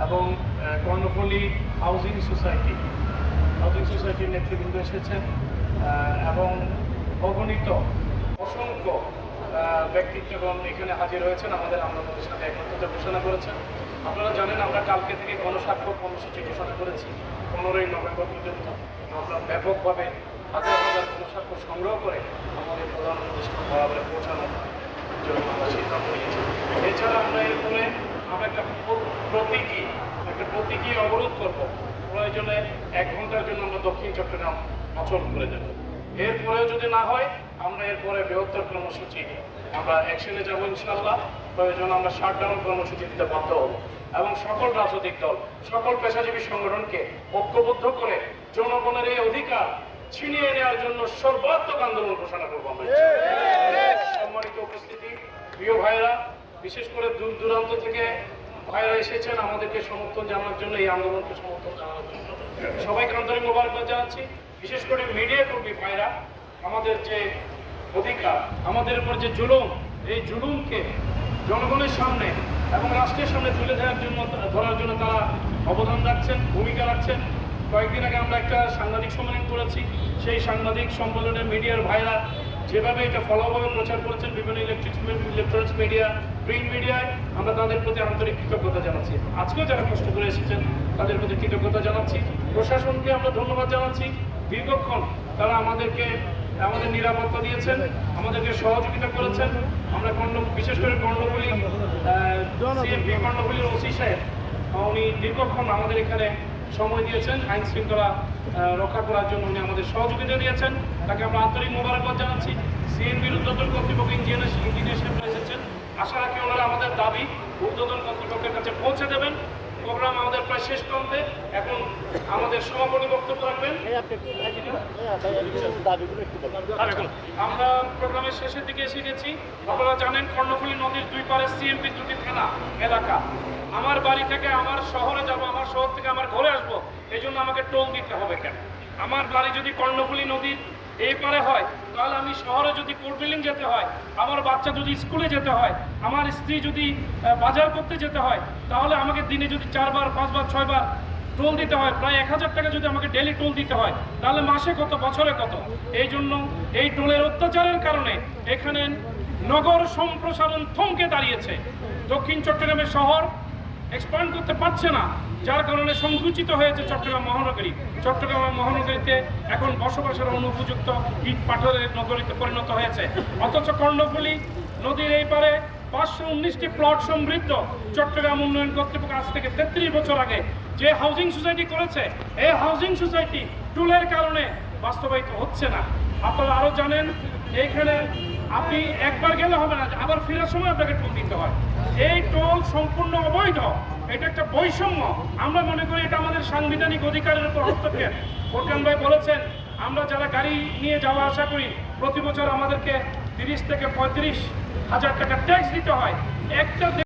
এবং কর্ণফুলী হাউজিং সোসাইটির নেতৃবৃন্দ এসেছেন এবং অগণিত অসংখ্য ব্যক্তিত্বগণ এখানে হাজির হয়েছেন, আমাদের আন্দোলনের সাথে একত্রতা ঘোষণা করেছেন। আপনারা জানেন আমরা কালকে থেকে গণস্বাক্ষর কর্মসূচি ঘোষণা করেছি 15ই নভেম্বর পর্যন্ত। আমরা ব্যাপকভাবে হাজার হাজার গণস্বাক্ষর সংগ্রহ করে আমাদের প্রধান উপদেষ্টা বরাবরে পৌঁছানোর জন্য আমরা সিদ্ধান্ত নিয়েছি। এছাড়া আমরা এরপরে আমরা একটা প্রতীকী অবরোধ করব, প্রয়োজনে 1 ঘন্টার জন্য আমরা দক্ষিণ চট্টগ্রাম অচল করে দেব। এরপরেও যদি না হয় আমরা এরপরে বৃহত্তর কর্মসূচি আমরা অ্যাকশনে যাবো ইনশাআল্লাহ। প্রয়োজন আমরা শাটডাউন কর্মসূচি দিতে বাধ্য হব এবং সকল রাজনৈতিক দল, সকল পেশাজীবী সংগঠনকে ঐক্যবদ্ধ করে জনগণের এই অধিকার ছিনিয়ে নেওয়ার জন্য সর্বাত্মক আন্দোলন ঘোষণা করবো আমরা। সম্মানিত উপস্থিতি, প্রিয় ভাইরা, বিশেষ করে দূর দূরান্ত থেকে ভাইরা এসেছেন আমাদেরকে সমর্থন জানানোর জন্য, এই আন্দোলনকে সমর্থন জানানোর জন্য সবাইকে আন্তরিক মোবারকবাদ জানাচ্ছি। বিশেষ করে মিডিয়া কর্মী ভাইরা, আমাদের যে অধিকার, আমাদের উপর যে জুলুম, এই জুলুমকে জনগণের সামনে এবং রাষ্ট্রের সামনে তুলে ধরার জন্য তারা অবদান রাখছেন, ভূমিকা রাখছেন। কয়েকদিন আগে আমরা একটা সাংবাদিক সম্মেলন করেছি, সেই সাংবাদিক সম্মেলনের মিডিয়ার ভাইরা যেভাবে এটা ফলোভাবে প্রচার করেছেন বিভিন্ন ইলেকট্রনিক্স মিডিয়া, প্রিন্ট মিডিয়ায়, আমরা তাদের প্রতি আন্তরিক কৃতজ্ঞতা জানাচ্ছি। আজকেও যারা কষ্ট করে এসেছেন তাদের প্রতি কৃতজ্ঞতা জানাচ্ছি। প্রশাসনকে আমরা ধন্যবাদ জানাচ্ছি, দীর্ঘক্ষণ তারা আমাদের নিরাপত্তা দিয়েছেন, আমাদেরকে সহযোগিতা করেছেন। আমরা বিশেষ করে কর্ণফুলীর ওসি সাহেব, উনি দীর্ঘক্ষণ আমাদের এখানে সময় দিয়েছেন, আইন শৃঙ্খলা রক্ষা করার জন্য উনি আমাদের সহযোগিতা দিয়েছেন, তাকে আমরা আন্তরিক মোবারকবাদ জানাচ্ছি। সিএনপির ঊর্ধ্বতন কর্তৃপক্ষ ইঞ্জিনিয়ার সাহেব এসেছেন, আশা রাখি ওনারা আমাদের দাবি ঊর্ধ্বতন কর্তৃপক্ষের কাছে পৌঁছে দেবেন। প্রোগ্রাম আমাদের প্রায় শেষ প্রান্তে, এখন আমাদের সমাপনী বক্তব্য রাখবেন। আমরা প্রোগ্রামের শেষের দিকে এসে গেছি। আপনারা জানেন কর্ণফুলী নদীর দুই পারে সিএমপি 2টি থানা এলাকা। আমার বাড়ি থেকে আমার শহরে যাব, আমার শহর থেকে আমার ঘরে আসবো, এই জন্য আমাকে টোল দিতে হবে কেন? আমার বাড়ি যদি কর্ণফুলী নদীর এই পারে হয়, তাহলে আমি শহরে যদি কোর্ট বিল্ডিং যেতে হয়, আমার বাচ্চা যদি স্কুলে যেতে হয়, আমার স্ত্রী যদি বাজার করতে যেতে হয়, তাহলে আমাকে দিনে যদি 4 বার 5 বার 6 বার টোল দিতে হয়, প্রায় 1000 টাকা যদি আমাকে ডেলি টোল দিতে হয়, তাহলে মাসে কত, বছরে কত? এই জন্য এই টোলের অত্যাচারের কারণে এখানে নগর সম্প্রসারণ থমকে দাঁড়িয়েছে। দক্ষিণ চট্টগ্রামের শহর এক্সপ্যান্ড করতে পারছে না, যার কারণে সংকুচিত হয়েছে চট্টগ্রাম মহানগরী। চট্টগ্রাম মহানগরীতে এখন বসবাসের অনুপযুক্ত ইট পাথরের নগরীতে পরিণত হয়েছে। অথচ কর্ণফুলী নদীর এই পারে 519টি প্লট সমৃদ্ধ চট্টগ্রাম উন্নয়ন কর্তৃপক্ষ আজ থেকে 33 বছর আগে যে হাউজিং সোসাইটি করেছে, এই হাউজিং সোসাইটি টুলের কারণে বাস্তবায়িত হচ্ছে না। আপনারা আরও জানেন, এইখানে আপনি একবার গেলে হবে না, আবার ফেরার সময় আপনাকে টোল দিতে হয়। এই টোল সম্পূর্ণ অবৈধ, এটা একটা বৈষম্য। আমরা মনে করি এটা আমাদের সাংবিধানিক অধিকারের উপর হস্তক্ষেপ। ফোরকান ভাই বলেছেন, আমরা যারা গাড়ি নিয়ে যাওয়া আসা করি প্রতি বছর আমাদেরকে 30 থেকে 35 হাজার টাকা ট্যাক্স দিতে হয়। একটা